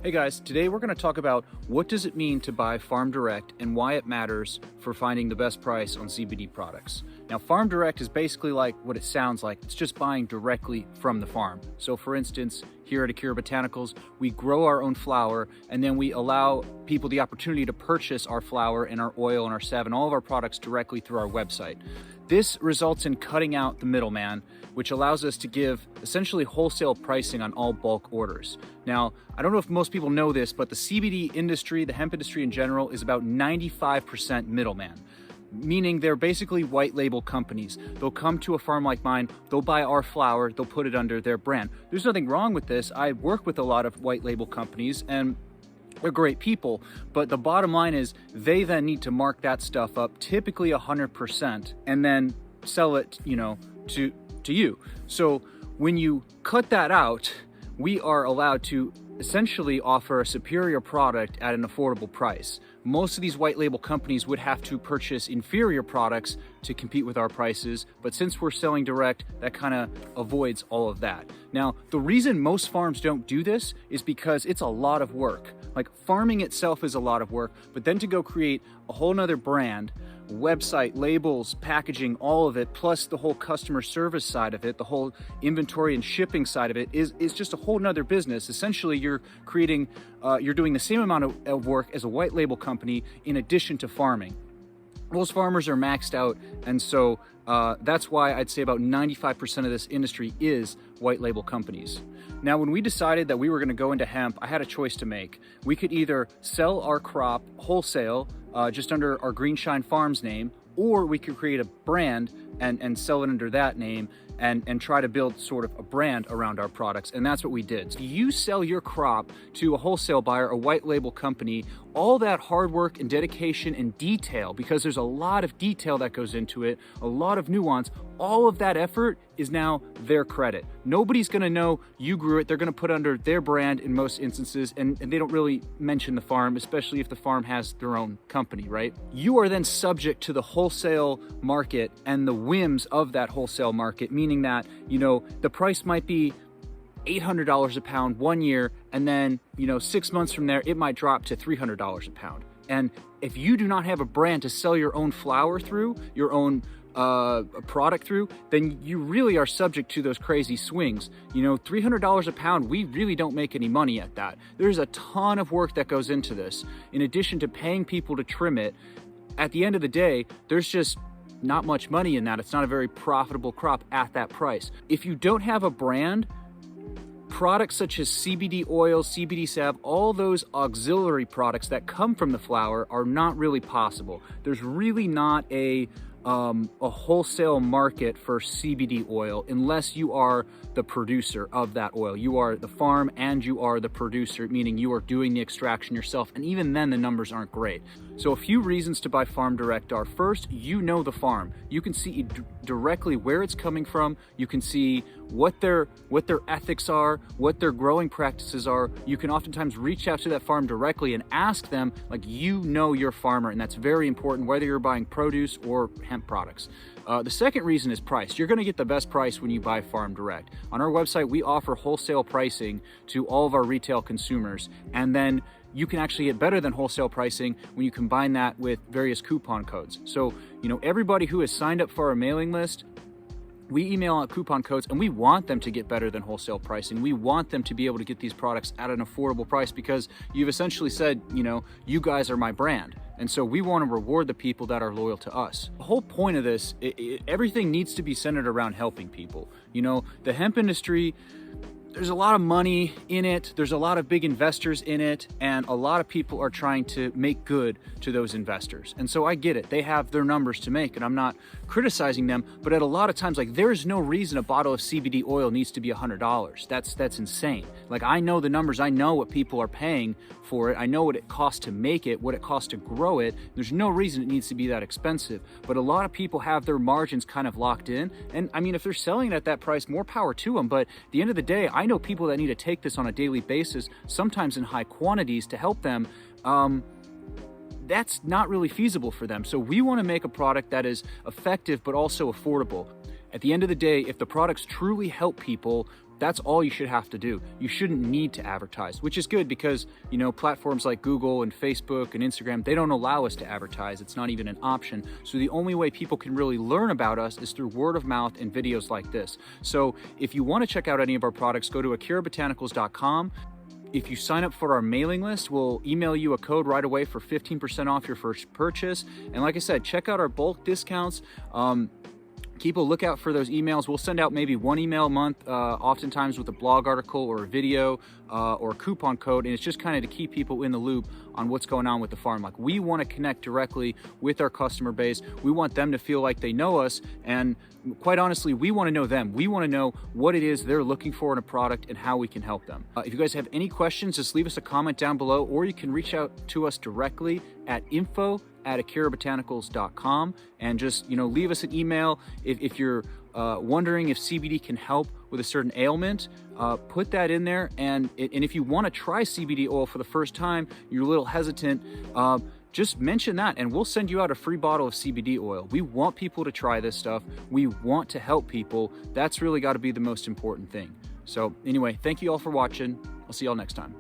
Hey guys, today we're going to talk about what does it mean to buy Farm Direct and why it matters for finding the best price on CBD products. Now, Farm Direct is basically like what it sounds like. It's just buying directly from the farm. So for instance, here at Akira Botanicals, we grow our own flower and then we allow people the opportunity to purchase our flower and our oil and our salve and all of our products directly through our website. This results in cutting out the middleman, which allows us to give essentially wholesale pricing on all bulk orders. Now, I don't know if most people know this, but the CBD industry, the hemp industry in general, is about 95% middleman, meaning they're basically white label companies. They'll come to a farm like mine, they'll buy our flower, they'll put it under their brand. There's nothing wrong with this. I work with a lot of white label companies and they're great people, but the bottom line is they then need to mark that stuff up, typically 100%, and then sell it, to you. So when you cut that out, we are allowed to essentially offer a superior product at an affordable price. Most of these white label companies would have to purchase inferior products to compete with our prices, but since we're selling direct, that kind of avoids all of that. Now, the reason most farms don't do this is because it's a lot of work. Like, farming itself is a lot of work, but then to go create a whole nother brand, website, labels, packaging, all of it, plus the whole customer service side of it, the whole inventory and shipping side of it is just a whole nother business. Essentially, you're creating, you're doing the same amount of work as a white label company in addition to farming. Most farmers are maxed out, and so that's why I'd say about 95% of this industry is white label companies. Now, when we decided that we were going to go into hemp, I had a choice to make. We could either sell our crop wholesale, just under our Greenshine Farms name, or we could create a brand and sell it under that name and try to build sort of a brand around our products. And that's what we did. So you sell your crop to a wholesale buyer, a white label company, all that hard work and dedication and detail, because there's a lot of detail that goes into it, a lot of nuance, all of that effort is now their credit. Nobody's gonna know you grew it. They're gonna put under their brand in most instances, and they don't really mention the farm, especially if the farm has their own company, right? You are then subject to the wholesale market and the whims of that wholesale market, meaning that, the price might be $800 a pound 1 year, and then, 6 months from there, it might drop to $300 a pound. And if you do not have a brand to sell your own flower through, your own product through, then you really are subject to those crazy swings. $300 a pound, we really don't make any money at that. There's a ton of work that goes into this. In addition to paying people to trim it, at the end of the day, there's just not much money in that. It's not a very profitable crop at that price. If you don't have a brand, products such as CBD oil, CBD salve, all those auxiliary products that come from the flower are not really possible. There's really not a wholesale market for CBD oil unless you are the producer of that oil. You are the farm and you are the producer, meaning you are doing the extraction yourself, and even then the numbers aren't great. So a few reasons to buy Farm Direct are: first, the farm. You can see directly where it's coming from. You can see what their ethics are, what their growing practices are. You can oftentimes reach out to that farm directly and ask them, your farmer, and that's very important, whether you're buying produce or hemp products. The second reason is price. You're going to get the best price when you buy Farm Direct. On our website, we offer wholesale pricing to all of our retail consumers, and then you can actually get better than wholesale pricing when you combine that with various coupon codes. So, everybody who has signed up for our mailing list, we email out coupon codes, and we want them to get better than wholesale pricing. We want them to be able to get these products at an affordable price because you've essentially said, you guys are my brand. And so we want to reward the people that are loyal to us. The whole point of this, everything needs to be centered around helping people. The hemp industry, there's a lot of money in it, there's a lot of big investors in it, and a lot of people are trying to make good to those investors. And so I get it, they have their numbers to make, and I'm not criticizing them, but at a lot of times, there is no reason a bottle of CBD oil needs to be $100. That's insane. I know the numbers, I know what people are paying for it, I know what it costs to make it, what it costs to grow it. There's no reason it needs to be that expensive, but a lot of people have their margins kind of locked in, and if they're selling it at that price, more power to them, but at the end of the day, I know people that need to take this on a daily basis, sometimes in high quantities to help them. That's not really feasible for them. So we want to make a product that is effective but also affordable. At the end of the day, if the products truly help people, that's all you should have to do. You shouldn't need to advertise, which is good because, you know, platforms like Google and Facebook and Instagram, they don't allow us to advertise. It's not even an option. So the only way people can really learn about us is through word of mouth and videos like this. So if you want to check out any of our products, go to akirabotanicals.com. If you sign up for our mailing list, we'll email you a code right away for 15% off your first purchase. And like I said, check out our bulk discounts. Keep a lookout for those emails. We'll send out maybe one email a month, oftentimes with a blog article or a video or a coupon code. And it's just kind of to keep people in the loop on what's going on with the farm. Like, we want to connect directly with our customer base. We want them to feel like they know us. And quite honestly, we want to know them. We want to know what it is they're looking for in a product and how we can help them. If you guys have any questions, just leave us a comment down below, or you can reach out to us directly at info@akirabotanicals.com and just, you know, leave us an email. If you're wondering if CBD can help with a certain ailment, put that in there. And if you want to try CBD oil for the first time, you're a little hesitant, just mention that and we'll send you out a free bottle of CBD oil. We want people to try this stuff. We want to help people. That's really got to be the most important thing. So anyway, thank you all for watching. I'll see y'all next time.